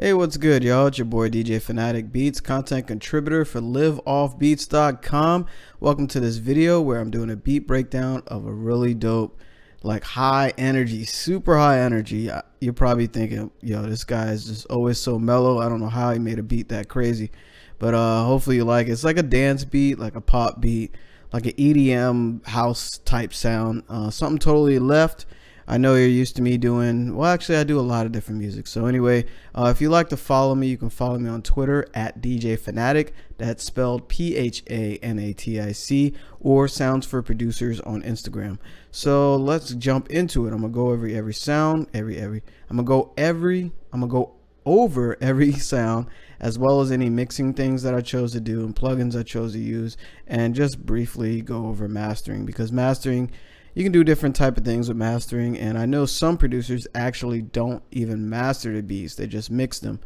Hey, what's good, y'all? It's your boy DJ Fanatic Beats, content contributor for LiveOffBeats.com. Welcome to this video where I'm doing a beat breakdown of a really dope, like high energy, super high energy. You're probably thinking, yo, this guy is just always so mellow. I don't know how he made a beat that crazy, but hopefully you like it. It's like a dance beat, like a pop beat, like an EDM house type sound, something totally left. I know you're used to me doing, well, actually, I do a lot of different music. So anyway, if you like to follow me, you can follow me on Twitter at DJ Fanatic. That's spelled PHANATIC, or Sounds for Producers on Instagram. So let's jump into it. I'm gonna go over every sound, I'm gonna go over every sound, as well as any mixing things that I chose to do and plugins I chose to use, and just briefly go over mastering, because mastering, you can do different type of things with mastering, and I know some producers actually don't even master the beats, they just mix them,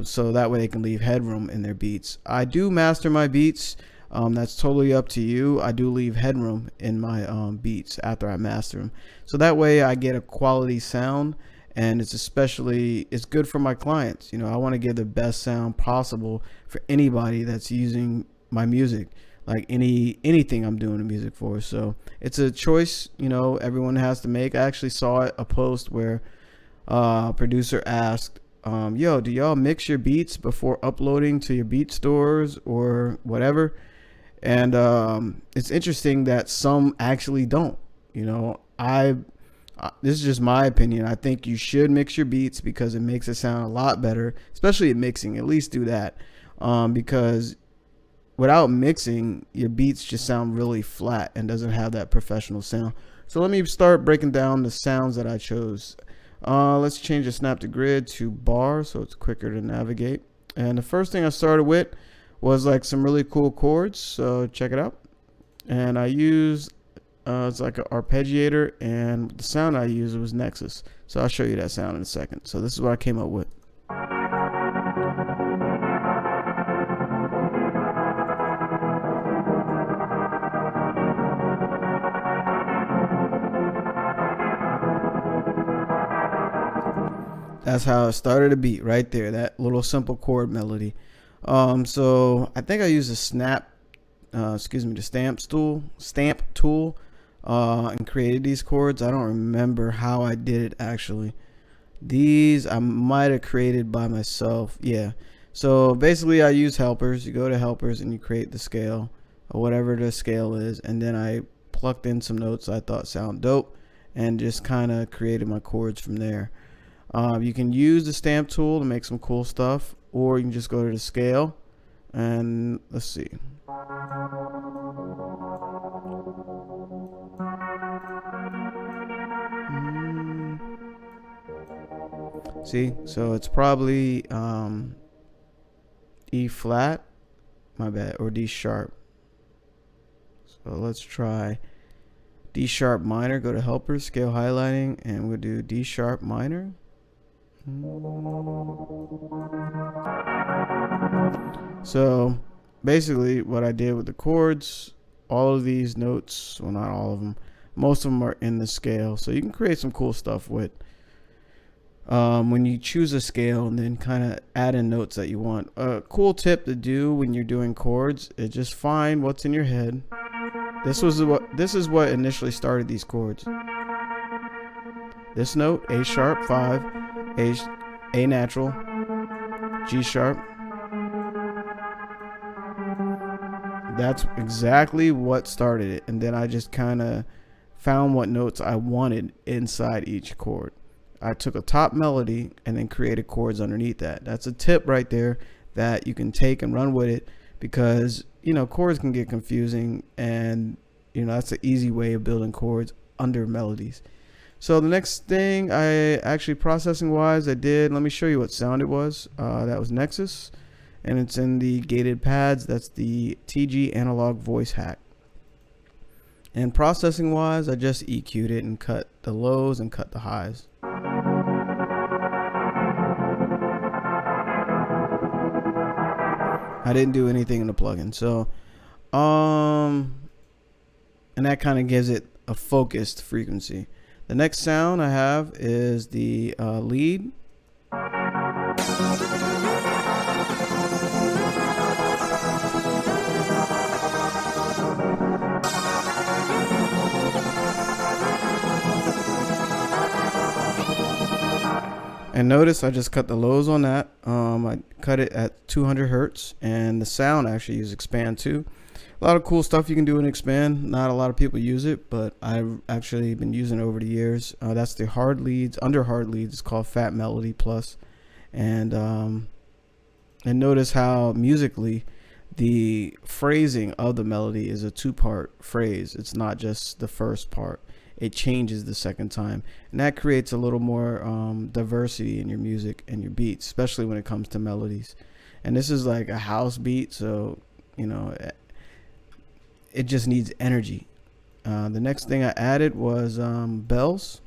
so that way they can leave headroom in their beats. I do master my beats, that's totally up to you. I do leave headroom in my beats after I master them, so that way I get a quality sound, and it's good for my clients. You know, I want to give the best sound possible for anybody that's using my music, like anything I'm doing the music for. So it's a choice, you know, everyone has to make. I actually saw a post where a producer asked, yo, do y'all mix your beats before uploading to your BeatStars or whatever? And it's interesting that some actually don't. You know, this is just my opinion. I think you should mix your beats because it makes it sound a lot better, especially at mixing. At least do that, because without mixing, your beats just sound really flat and doesn't have that professional sound. So let me start breaking down the sounds that I chose. Let's change the snap to grid to bar so it's quicker to navigate. And the first thing I started with was like some really cool chords, so check it out. And I used it's like an arpeggiator, and the sound I used was Nexus, so I'll show you that sound in a second. So this is what I came up with. That's how I started a beat right there, that little simple chord melody. So I think I used the the stamp tool, and created these chords. I don't remember how I did it actually. These I might have created by myself. Yeah. So basically I use helpers. You go to helpers and you create the scale or whatever the scale is, and then I plucked in some notes I thought sound dope and just kind of created my chords from there. You can use the stamp tool to make some cool stuff, or you can just go to the scale and let's see. See, so it's probably E flat, my bad, or D sharp. So let's try D sharp minor. Go to helpers, scale highlighting, and we'll do D sharp minor. So basically what I did with the chords, all of these notes, well, not all of them, most of them are in the scale, so you can create some cool stuff with when you choose a scale and then kind of add in notes that you want. A cool tip to do when you're doing chords is just find what's in your head. This is what initially started these chords. This note, A sharp 5, A natural, G sharp. That's exactly what started it, and then I just kind of found what notes I wanted inside each chord. I took a top melody and then created chords underneath that. That's a tip right there that you can take and run with it, because you know chords can get confusing, and you know that's an easy way of building chords under melodies. So the next thing I actually processing wise I did, let me show you what sound it was. That was Nexus, and it's in the gated pads. That's the TG analog voice hack. And processing wise, I just EQ'd it and cut the lows and cut the highs. I didn't do anything in the plugin. So and that kind of gives it a focused frequency. The next sound I have is the lead. And notice I just cut the lows on that. I cut it at 200 hertz, and the sound actually uses expand too. A lot of cool stuff you can do in expand. Not a lot of people use it, but I've actually been using it over the years. That's the hard leads. Under hard leads, it's called Fat Melody Plus. And notice how musically the phrasing of the melody is a two-part phrase. It's not just the first part. It changes the second time, and that creates a little more diversity in your music and your beats, especially when it comes to melodies. And this is like a house beat, so you know it just needs energy. The next thing I added was bells.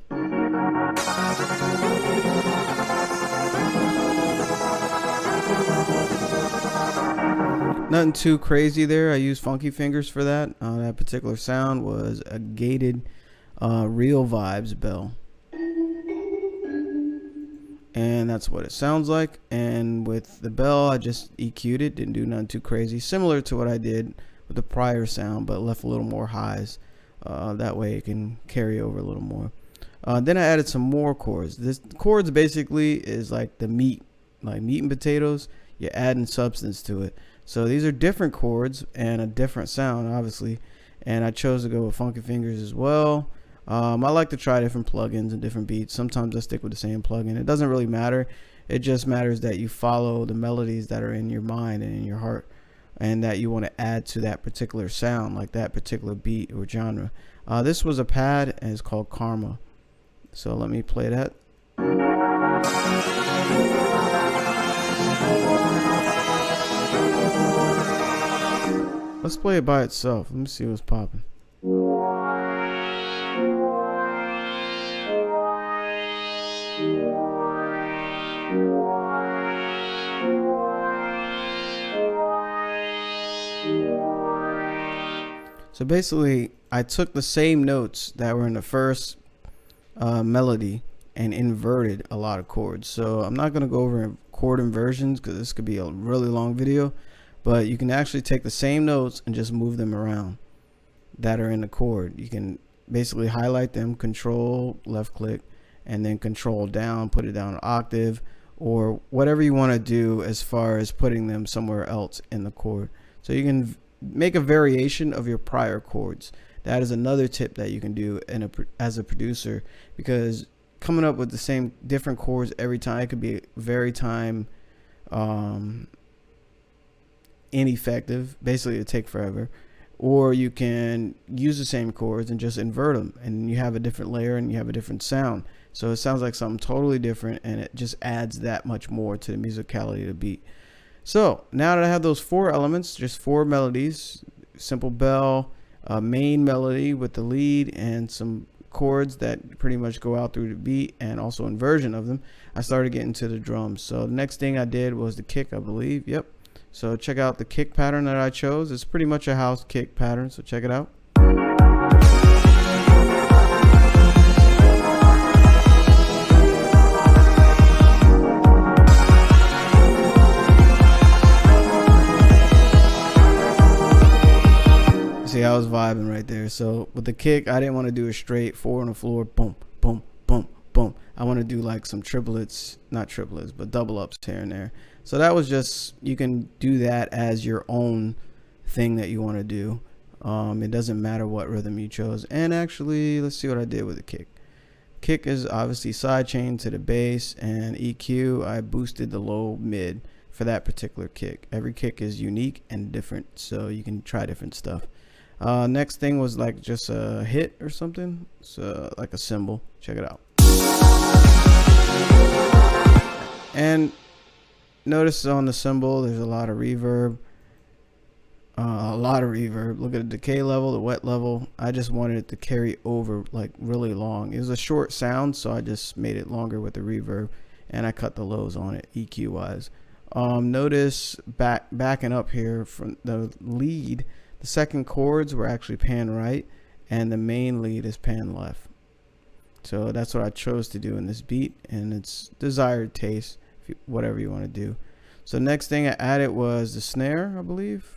Nothing too crazy there. I used funky fingers for that. That particular sound was a gated Real Vibes bell, and that's what it sounds like. And with the bell, I just EQ'd it, didn't do nothing too crazy, similar to what I did with the prior sound, but left a little more highs. That way it can carry over a little more. Then I added some more chords. This chords basically is like the meat, like meat and potatoes. You're adding substance to it. So these are different chords and a different sound, obviously. And I chose to go with funky fingers as well. I like to try different plugins and different beats. Sometimes I stick with the same plugin. It doesn't really matter. It just matters that you follow the melodies that are in your mind and in your heart, and that you want to add to that particular sound, like that particular beat or genre. This was a pad, and it's called Karma. So let me play that. Let's play it by itself. Let me see what's popping. So basically, I took the same notes that were in the first melody and inverted a lot of chords. So I'm not going to go over chord inversions because this could be a really long video, but you can actually take the same notes and just move them around that are in the chord. You can basically highlight them, control left click, and then control down, put it down an octave, or whatever you want to do as far as putting them somewhere else in the chord. So you can make a variation of your prior chords. That is another tip that you can do as a producer, because coming up with the same different chords every time, it could be very time ineffective. Basically, it'll take forever. Or you can use the same chords and just invert them, and you have a different layer and you have a different sound. So it sounds like something totally different, and it just adds that much more to the musicality of the beat. So now that I have those four elements, just four melodies, simple bell, a main melody with the lead, and some chords that pretty much go out through the beat, and also inversion of them, I started getting to the drums. So the next thing I did was the kick, I believe. Yep. So check out the kick pattern that I chose. It's pretty much a house kick pattern, so check it out. See, I was vibing right there. So with the kick, I didn't want to do a straight 4 on the floor, boom, boom, boom, boom. I want to do like some triplets, not triplets, but double ups here and there. So that was just, you can do that as your own thing that you want to do. It doesn't matter what rhythm you chose. And actually, let's see what I did with the kick. Kick is obviously sidechain to the bass, and EQ, I boosted the low mid for that particular kick. Every kick is unique and different, so you can try different stuff. Next thing was like just a hit or something. So like a cymbal. Check it out. And notice on the cymbal there's a lot of reverb. Look at the decay level, the wet level. I just wanted it to carry over like really long. It was a short sound, so I just made it longer with the reverb, and I cut the lows on it EQ wise. Notice backing up here from the lead, the second chords were actually pan right, and the main lead is pan left. So that's what I chose to do in this beat, and it's desired taste. whatever you want to do. So next thing I added was the snare, I believe.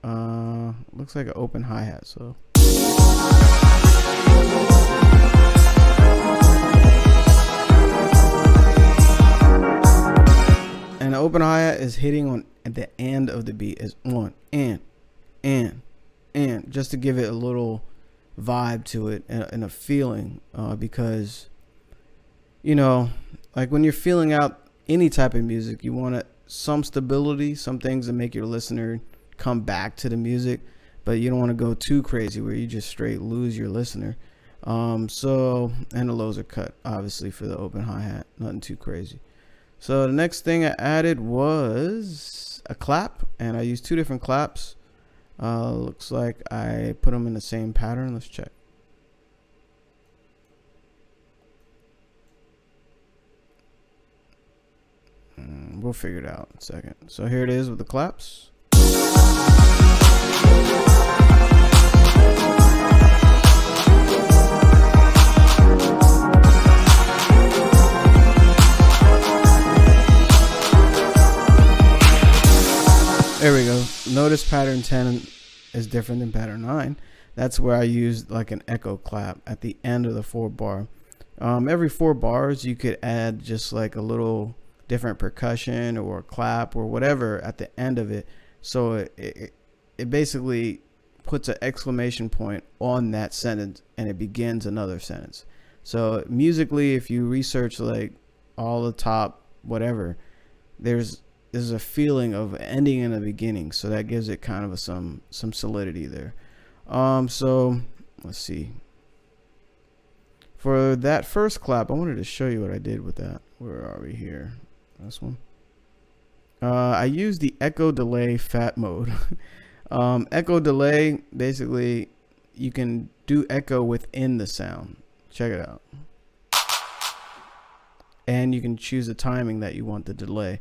Looks like an open hi-hat. So and the open hi-hat is hitting on at the end of the beat, is on and just to give it a little vibe to it and a feeling, because you know, like when you're feeling out any type of music, you want some stability, some things that make your listener come back to the music, but you don't want to go too crazy where you just straight lose your listener. So, and the lows are cut obviously for the open hi-hat, nothing too crazy. So the next thing I added was a clap, and I used two different claps. Looks like I put them in the same pattern. Let's check. We'll figure it out in a second. So here it is with the claps. There we go. Notice pattern 10 is different than pattern 9. That's where I used like an echo clap at the end of the 4-bar. Every 4 bars you could add just like a little different percussion or a clap or whatever at the end of it. So it basically puts an exclamation point on that sentence and it begins another sentence. So musically, if you research like all the top whatever, there's a feeling of ending in the beginning, so that gives it kind of some solidity there. So let's see. For that first clap, I wanted to show you what I did with that. Where are we here? This one. I used the echo delay fat mode. Echo delay, basically you can do echo within the sound. Check it out. And you can choose the timing that you want the delay.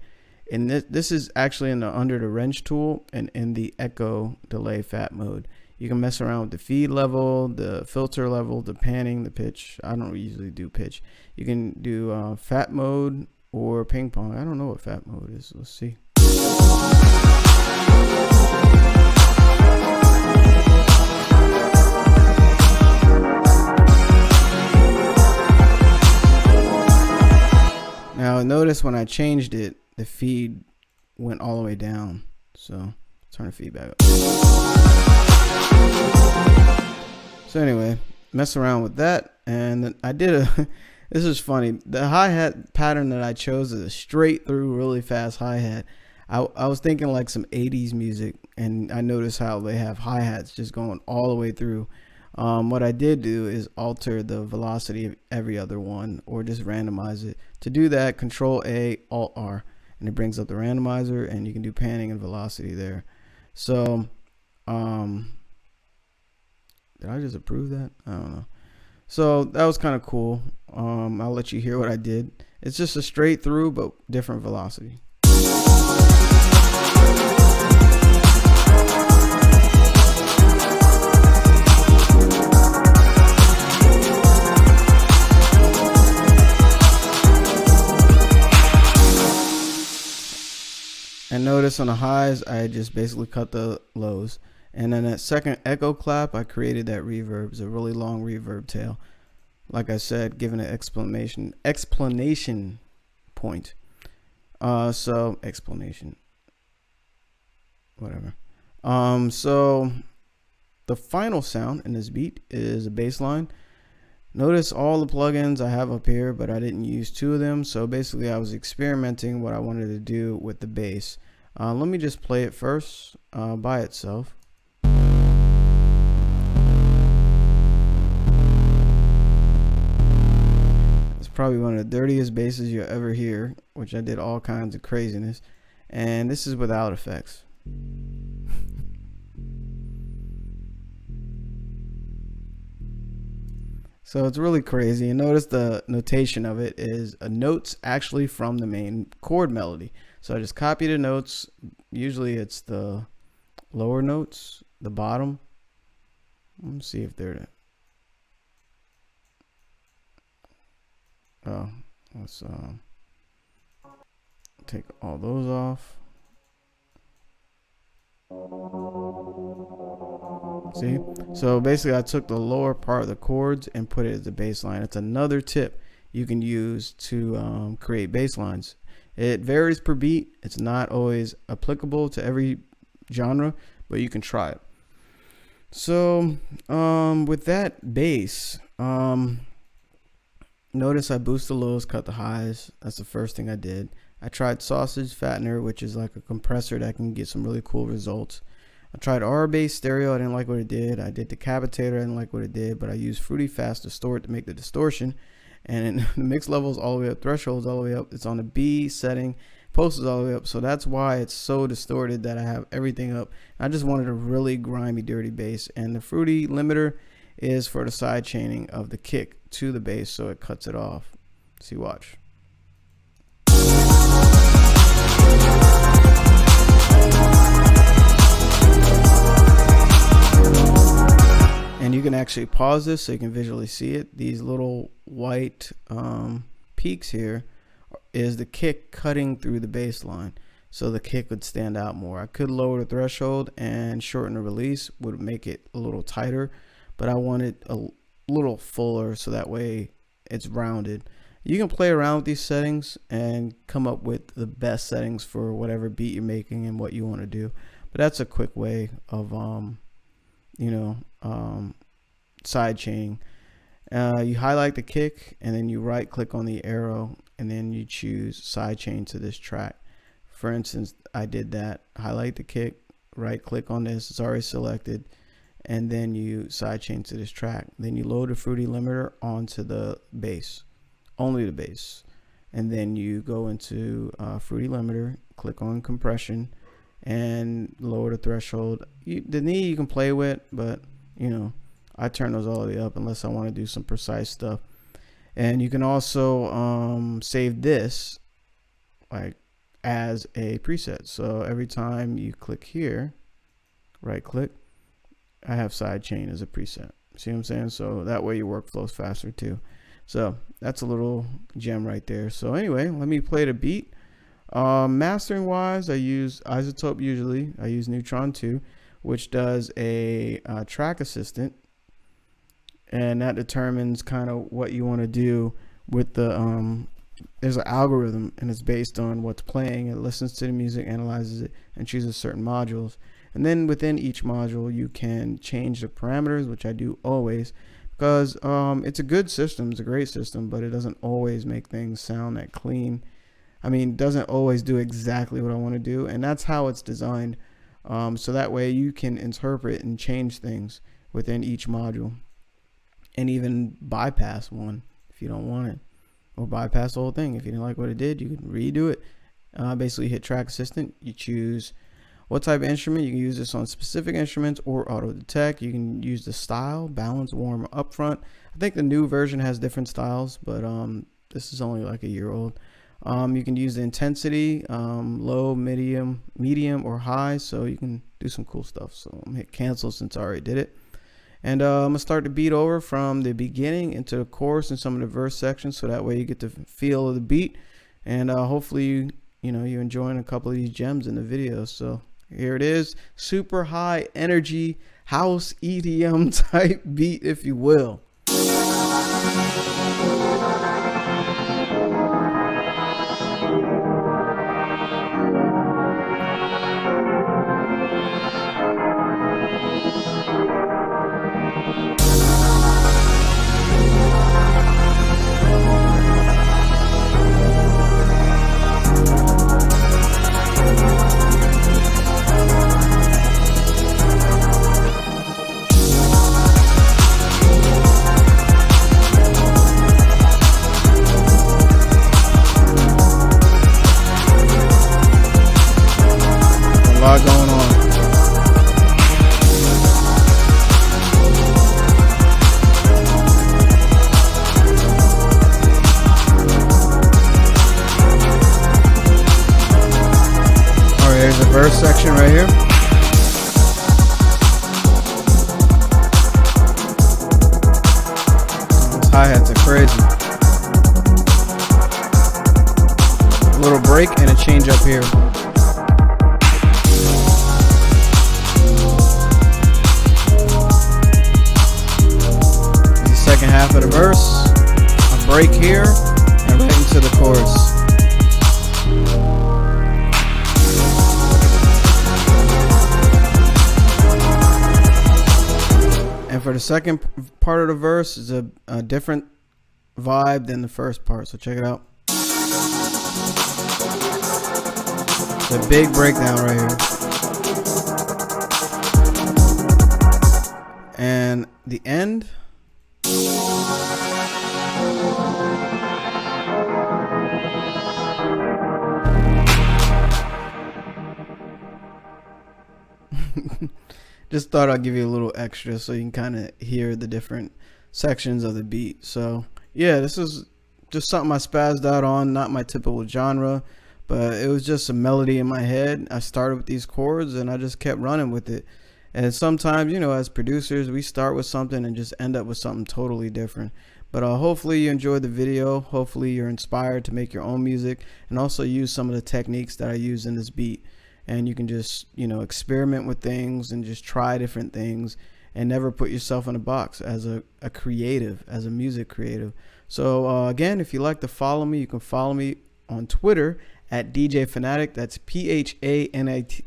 And this is actually in the under the wrench tool and in the echo delay fat mode. You can mess around with the feed level, the filter level, the panning, the pitch. I don't usually do pitch. You can do fat mode or ping pong. I don't know what fat mode is. Let's see. Now notice when I changed it, the feed went all the way down. So turn the feedback up. So anyway, mess around with that, and I did this is funny. The hi-hat pattern that I chose is a straight through really fast hi-hat. I was thinking like some 80s music, and I noticed how they have hi-hats just going all the way through. What I did do is alter the velocity of every other one, or just randomize it. To do that, Control A, Alt R, and it brings up the randomizer, and you can do panning and velocity there. So did I just approve that? I don't know. So that was kind of cool. I'll let you hear what I did. It's just a straight through but different velocity. And notice on the highs, I just basically cut the lows. And then that second echo clap, I created that reverb. It's a really long reverb tail. Like I said, giving an explanation point. So explanation, whatever. So the final sound in this beat is a bass line. Notice all the plugins I have up here, but I didn't use 2 of them. So basically I was experimenting what I wanted to do with the bass. Let me just play it first by itself. It's probably one of the dirtiest basses you'll ever hear, which I did all kinds of craziness. And this is without effects. So it's really crazy. And notice the notation of it is notes actually from the main chord melody. So I just copy the notes. Usually it's the lower notes, the bottom. Let's see if they're let's take all those off. See, so basically I took the lower part of the chords and put it as the bass line. It's another tip you can use to create bass lines. It varies per beat. It's not always applicable to every genre, but you can try it. So with that bass, notice I boost the lows, cut the highs. That's the first thing I did. I tried Sausage Fattener, which is like a compressor that can get some really cool results. I tried R-Bass Stereo. I didn't like what it did. I did Decapitator. I didn't like what it did, but I used Fruity Fast Distort to make the distortion. And the mix levels all the way up, thresholds all the way up. It's on the B setting, post is all the way up. So that's why it's so distorted that I have everything up. I just wanted a really grimy, dirty bass. And the Fruity limiter is for the side chaining of the kick to the bass, so it cuts it off. See, watch. And you can actually pause this so you can visually see it. These little white peaks here is the kick cutting through the bass line, so the kick would stand out more. I could lower the threshold and shorten the release, would make it a little tighter, but I want it a little fuller so that way it's rounded. You can play around with these settings and come up with the best settings for whatever beat you're making and what you want to do. But that's a quick way of side chaining. You highlight the kick and then you right click on the arrow and then you choose side chain to this track. For instance, I did that. Highlight the kick, right click on this, it's already selected, and then you side chain to this track. Then you load the Fruity limiter onto the bass, only the bass, and then you go into Fruity limiter, click on compression, and lower the threshold. The knee you can play with, but I turn those all the way up unless I want to do some precise stuff. And you can also save this like as a preset. So every time you click here, right click, I have side chain as a preset. See what I'm saying? So that way your work flows faster too. So that's a little gem right there. So anyway, let me play the beat. Mastering wise, I use Isotope usually. I use Neutron 2, which does a track assistant, and that determines kind of what you want to do with the there's an algorithm, and it's based on what's playing. It listens to the music, analyzes it, and chooses certain modules. And then within each module, you can change the parameters, which I do always, because it's a good system, it's a great system, but it doesn't always make things sound that clean. I mean, it doesn't always do exactly what I want to do, and that's how it's designed. So that way you can interpret and change things within each module, and even bypass one if you don't want it, or bypass the whole thing. If you didn't like what it did, you can redo it. Basically hit track assistant, you choose what type of instrument. You can use this on specific instruments or auto detect. You can use the style, balance, warm, up front. I think the new version has different styles, but this is only like a year old. You can use the intensity, low, medium, or high, so you can do some cool stuff. So I'm gonna hit cancel since I already did it. And I'm gonna start the beat over from the beginning into the chorus and some of the verse sections, so that way you get the feel of the beat. And hopefully you're enjoying a couple of these gems in the video. So here it is, super high energy house EDM type beat, if you will. Going on. All right, here's the verse section right here. Those hi-hats are crazy. A little break. break and a change up here. The second half of the verse, a break here, and right into the chorus. And for the second part of the verse is a different vibe than the first part, so check it out. It's a big breakdown right here. And the end. Just thought I'd give you a little extra so you can kind of hear the different sections of the beat. So yeah, this is just something I spazzed out on, not my typical genre, but it was just a melody in my head. I started with these chords and I just kept running with it. And sometimes, you know, as producers, we start with something and just end up with something totally different. But hopefully you enjoyed the video. Hopefully you're inspired to make your own music and also use some of the techniques that I use in this beat. And you can just, you know, experiment with things and just try different things and never put yourself in a box as a creative, as a music creative. So again, if you like to follow me, you can follow me on Twitter at DJ Fanatic. That's PHANATIC,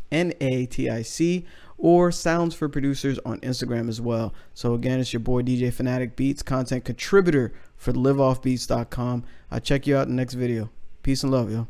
or Sounds for Producers on Instagram as well. So again, it's your boy DJ Fanatic Beats, content contributor for LiveOffBeats.com. I'll check you out in the next video. Peace and love, yo.